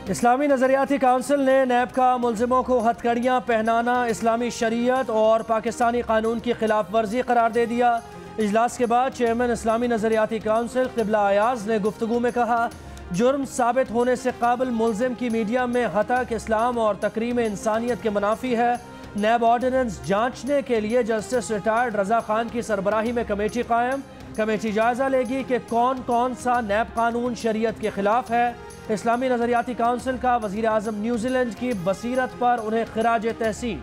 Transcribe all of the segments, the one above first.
इस्लामी नज़रियाती council ने नैब का मुलजिमों को हथकड़ियाँ पहनाना इस्लामी शरीयत और पाकिस्तानी कानून की खिलाफ वर्जी करार दे दिया। इजलास के बाद चेयरमैन इस्लामी नज़रियाती काउंसिल क़िबला अयाज ने गुफ्तगू में कहा, जुर्म साबित होने से काबिल मुलजिम की मीडिया में हतक इस्लाम और तकरीम इंसानियत के मुनाफी है। नैब ऑर्डिनेंस जांचने के लिए जस्टिस रिटायर्ड रजा खान की सरबराही में कमेटी कायम। कमेटी जायजा लेगी कि कौन कौन सा नैब कानून शरीयत के खिलाफ है। इस्लामी नज़रियाती काउंसिल का वज़ीर आज़म न्यूजीलैंड की बसीरत पर उन्हें खिराज तहसीन।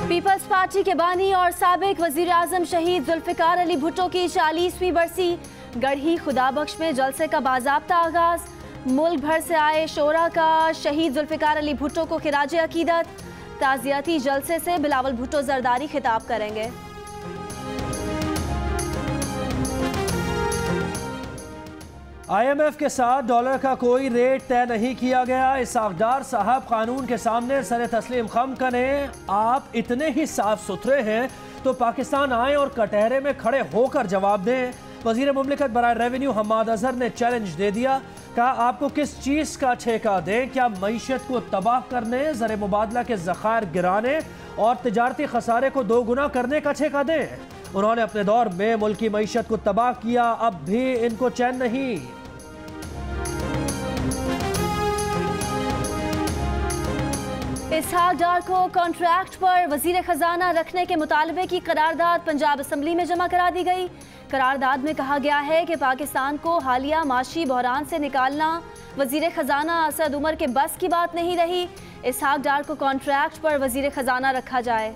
पीपल्स पार्टी के बानी और साबिक वज़ीर आज़म शहीद जुल्फ़िकार अली भुट्टो की 40वीं बरसी गढ़ी खुदाबख्श में जलसे का बाज़ाब्ता आगाज़। मुल्क भर से आए शोरा का शहीद जुल्फ़िकार अली भुट्टो को खिराज अकीदत। ताज़ियती जलसे से बिलावल भुट्टो जरदारी खिताब करेंगे। IMF के साथ डॉलर का कोई रेट तय नहीं किया गया। इसाकदार साहब कानून के सामने सरे तस्लीम खम करें। आप इतने ही साफ सुथरे हैं तो पाकिस्तान आए और कटहरे में खड़े होकर जवाब दें। वजीर मुमलिकत बराए रेवेन्यू हम्माद अजहर ने चैलेंज दे दिया। कहा, आपको किस चीज़ का ठेका दें? क्या मईशत को तबाह करने, ज़र मुबादला के ज़खायर गिराने और तिजारती खसारे को 2 गुना करने का ठेका दें? उन्होंने अपने दौर में मुल्क की मईशत को तबाह किया, अब भी इनको चैन नहीं। इसहाक डार को कॉन्ट्रैक्ट पर वजीर खजाना रखने के मुतालबे की करारदाद पंजाब असम्बली में जमा करा दी गई। करारदाद में कहा गया है कि पाकिस्तान को हालिया माशी बहरान से निकालना वजीर खजाना असद उमर के बस की बात नहीं रही। इसहाक डार को कॉन्ट्रैक्ट पर वजीर खजाना रखा जाए।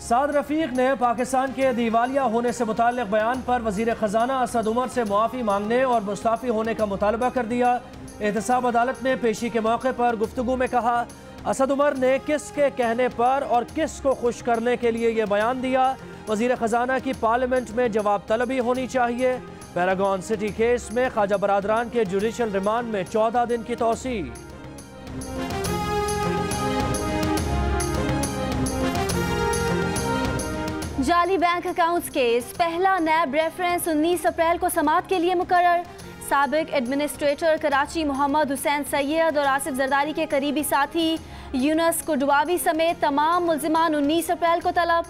साद रफीक ने पाकिस्तान के दिवालिया होने से मुताल्लिक बयान पर वजीर खजाना असद उमर से मुआफ़ी मांगने और मुस्ताफ़ी होने का मुतालबा कर दिया। एहतसाब अदालत में पेशी के मौके पर गुफ्तगू में कहा, असद उमर ने किसके कहने पर और किस को खुश करने के लिए ये बयान दिया? वजीर खजाना की पार्लियामेंट में जवाब तलबी होनी चाहिए। पैरागॉन सिटी केस में ख्वाजा बरादरान के जुडिशल रिमांड में 14 दिन की तौसी। जाली बैंक अकाउंट्स केस, पहला नैब रेफरेंस 19 अप्रैल को समाअत के लिए मुकर्रर। साबिक एडमिनिस्ट्रेटर कराची मोहम्मद हुसैन सैयद और आसिफ जरदारी के करीबी साथी यूनस कुडवावी समेत तमाम मुल्जिमान 19 अप्रैल को तलब।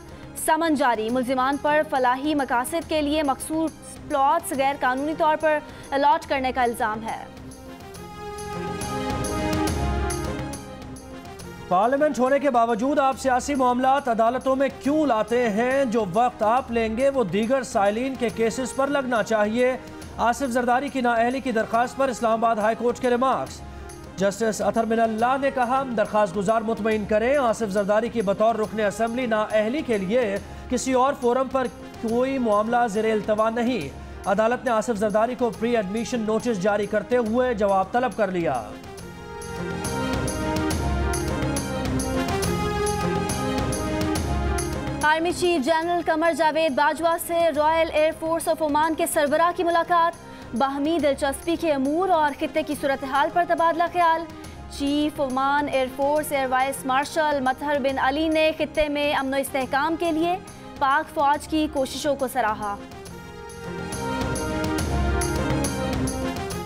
समन जारी, मुल्जिमान पर फलाही मकासद के लिए मखसूस प्लॉट्स गैर कानूनी तौर पर अलॉट करने का इल्ज़ाम है। पार्लियामेंट होने के बावजूद आप सियासी मामलात अदालतों में क्यों लाते हैं? जो वक्त आप लेंगे वो दीगर साइलिन के केसेस पर लगना चाहिए। आसिफ जरदारी की नाअहली की दरख्वास्त पर इस्लामाबाद हाई कोर्ट के रिमार्क्स। जस्टिस अतर मिनल्लाह ने कहा, दरख्वास्त गुजार मुतमईन करें, आसिफ जरदारी की बतौर रुकने असम्बली नाअहली के लिए किसी और फोरम पर कोई मामला ज़ेरे इल्तवा नहीं। अदालत ने आसिफ जरदारी को प्री एडमिशन नोटिस जारी करते हुए जवाब तलब कर लिया। Army chief general Qamar Javed Bajwa से रॉयल एयरफोर्स ऑफ ओमान के सरबराह की मुलाकात। बाहमी दिलचस्पी के अमूर और खित्ते की सूरत हाल पर तबादला ख्याल। Chief Oman air force air vice marshal Matar bin Ali ने खित्ते में अमन व इस्तेहकाम के लिए पाक फौज की कोशिशों को सराहा।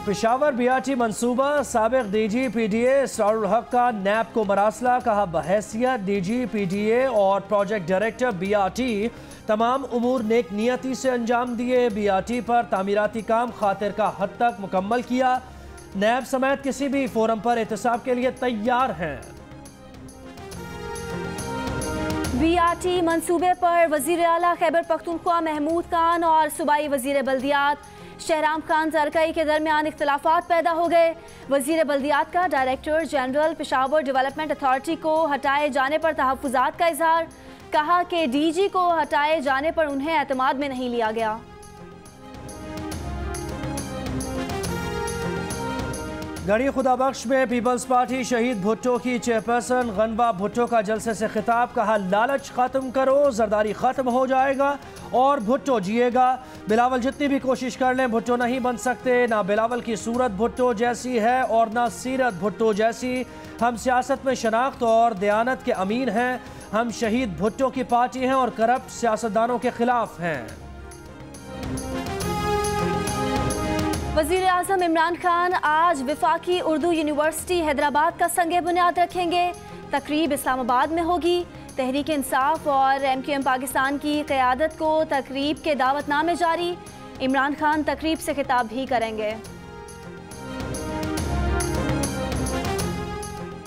पेशावर BRT मंसूबा, साबिक DG PDA इसरारुल हक का नैब को मरासला। कहा, बहैसियत DG PDA और प्रोजेक्ट डायरेक्टर BRT तमाम उमूर नेक नियति से अंजाम दिए। BRT पर तामीराती काम खातिर का हद तक मुकम्मल किया। नैब समेत किसी भी फोरम पर एहतसाब के लिए तैयार हैं। BRT मंसूबे पर वजीर आला खैबर पख्तूनख्वा महमूद खान और सूबाई वजीर बल्दियात शहराम खान जरकई के दरमियान इख्तलाफात पैदा हो गए। वजीर बल्दियात का director general Peshawar development authority को हटाए जाने पर तहफ़्फ़ुज़ात का इजहार। कहा कि DG को हटाए जाने पर उन्हें एतमाद में नहीं लिया गया। गढ़ी खुदाबख्श में पीपल्स पार्टी शहीद भुट्टो की चेयरपर्सन गनवा भुट्टो का जलसे से खिताब। कहा, लालच खत्म करो, जरदारी खत्म हो जाएगा और भुट्टो जिएगा। बिलावल जितनी भी कोशिश कर लें भुट्टो नहीं बन सकते। ना बिलावल की सूरत भुट्टो जैसी है और ना सीरत भुट्टो जैसी। हम सियासत में शनाख्त और दयानत के अमीन हैं। हम शहीद भुट्टो की पार्टी हैं और करप्ट सियासतदानों के खिलाफ हैं। वज़ीर आज़म इमरान खान आज वफाकी उर्दू यूनिवर्सिटी हैदराबाद का संगे बुनियाद रखेंगे। तकरीब इस्लामाबाद में होगी। तहरीक इंसाफ और MQM पाकिस्तान की क़यादत को तकरीब के दावतनामे जारी। इमरान खान तकरीब से खिताब भी करेंगे।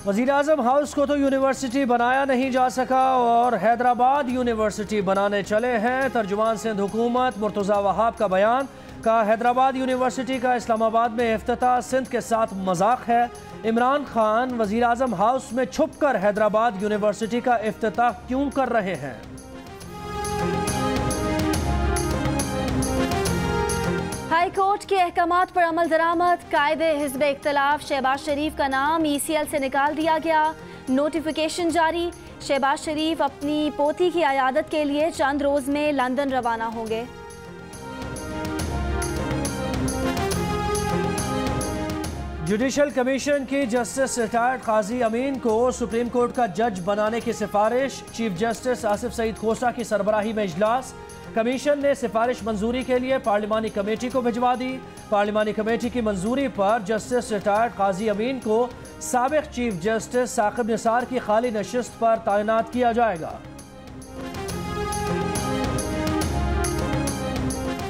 वज़ीर आज़म हाउस को तो यूनिवर्सिटी बनाया नहीं जा सका और हैदराबाद यूनिवर्सिटी बनाने चले हैं। तर्जुमान सिंध हुकूमत मुर्तज़ा वहाब का बयान का हैदराबाद यूनिवर्सिटी का इस्लामाबाद में इफ्तिताह सिंध के साथ मजाक है। इमरान खान वज़ीर आज़म हाउस में छुप कर हैदराबाद यूनिवर्सिटी का इफ्तिताह क्यों कर रहे हैं? हाई कोर्ट के अहकामात पर अमल दरामद। कायदे हिज़्ब इख्तिलाफ शहबाज शरीफ का नाम ECL से निकाल दिया गया। नोटिफिकेशन जारी। शहबाज शरीफ अपनी पोती की अयादत के लिए चंद रोज़ में लंदन रवाना होंगे। जुडिशल कमीशन की जस्टिस रिटायर्ड काजी अमीन को सुप्रीम कोर्ट का जज बनाने की सिफारिश। चीफ जस्टिस आसिफ सईद खोसा की सरबराही में इजलास। कमीशन ने सिफारिश मंजूरी के लिए पार्लिमानी कमेटी को भिजवा दी। पार्लिमानी कमेटी की मंजूरी पर जस्टिस रिटायर्ड काजी अमीन को साबिक चीफ जस्टिस साकिब निसार की खाली नशिस्त पर तैनात किया जाएगा।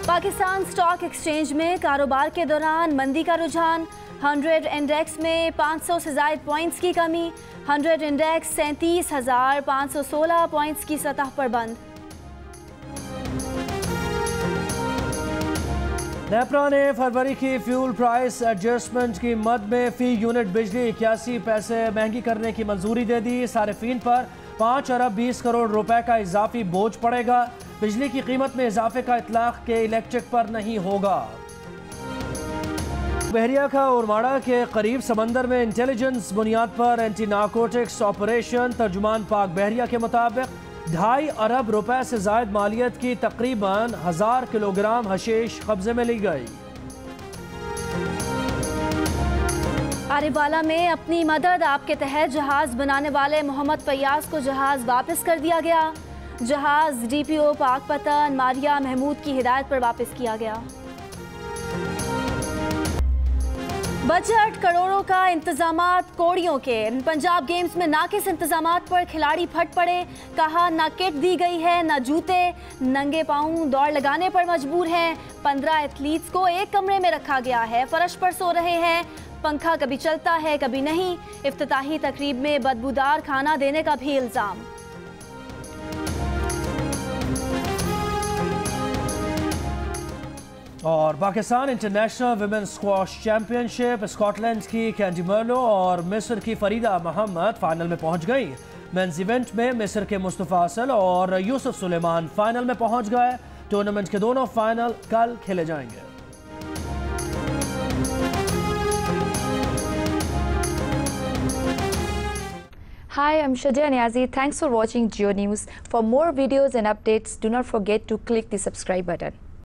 पाकिस्तान स्टॉक एक्सचेंज में कारोबार के दौरान मंदी का रुझान। 100 इंडेक्स में 500 से ज़ायद पॉइंट्स की कमी। 100 इंडेक्स 37,516 पॉइंट्स की सतह पर बंद। नेपरा ने फरवरी की फ्यूल प्राइस एडजस्टमेंट की मद में फी यूनिट बिजली 81 पैसे महंगी करने की मंजूरी दे दी। सारिफीन पर 5 अरब 20 करोड़ रुपए का इजाफी बोझ पड़ेगा। बिजली की कीमत में इजाफे का इतलाक के इलेक्ट्रिक पर नहीं होगा। बहरिया का उरमाड़ा के करीब समंदर में इंटेलिजेंस बुनियाद पर एंटी नार्कोटिक्स ऑपरेशन। तर्जुमान पाक बहरिया के मुताबिक 2.5 अरब रुपए से जायद मालियत की तकरीबन 1000 किलोग्राम हशीश कब्जे में ली गई। आरिवाला में अपनी मदद आपके तहत जहाज बनाने वाले मोहम्मद फैयाज को जहाज वापस कर दिया गया। जहाज DPO पाकपतन मारिया महमूद की हिदायत पर वापस किया गया। बजट करोड़ों का इंतजामात कोड़ियों के। पंजाब गेम्स में नाकिस इंतजामात पर खिलाड़ी फट पड़े। कहा ना किट दी गई है ना जूते। नंगे पांव दौड़ लगाने पर मजबूर हैं। 15 एथलीट्स को एक कमरे में रखा गया है। फर्श पर सो रहे हैं। पंखा कभी चलता है कभी नहीं। इफ्तिताही तकरीब में बदबूदार खाना देने का भी इल्जाम। और Pakistan international women's squash championship Scotland की कैंडी मर्लो और मिस्र की फरीदा मोहम्मद फाइनल में पहुंच गई। मेंस इवेंट में मिस्र के मुस्तफा असल और यूसुफ सुलेमान फाइनल में पहुंच गए। टूर्नामेंट के दोनों फाइनल कल खेले जाएंगे। Hi, I'm Shadia Niazi. Thanks for watching Geo News. For more videos and updates, do not forget to click the subscribe button.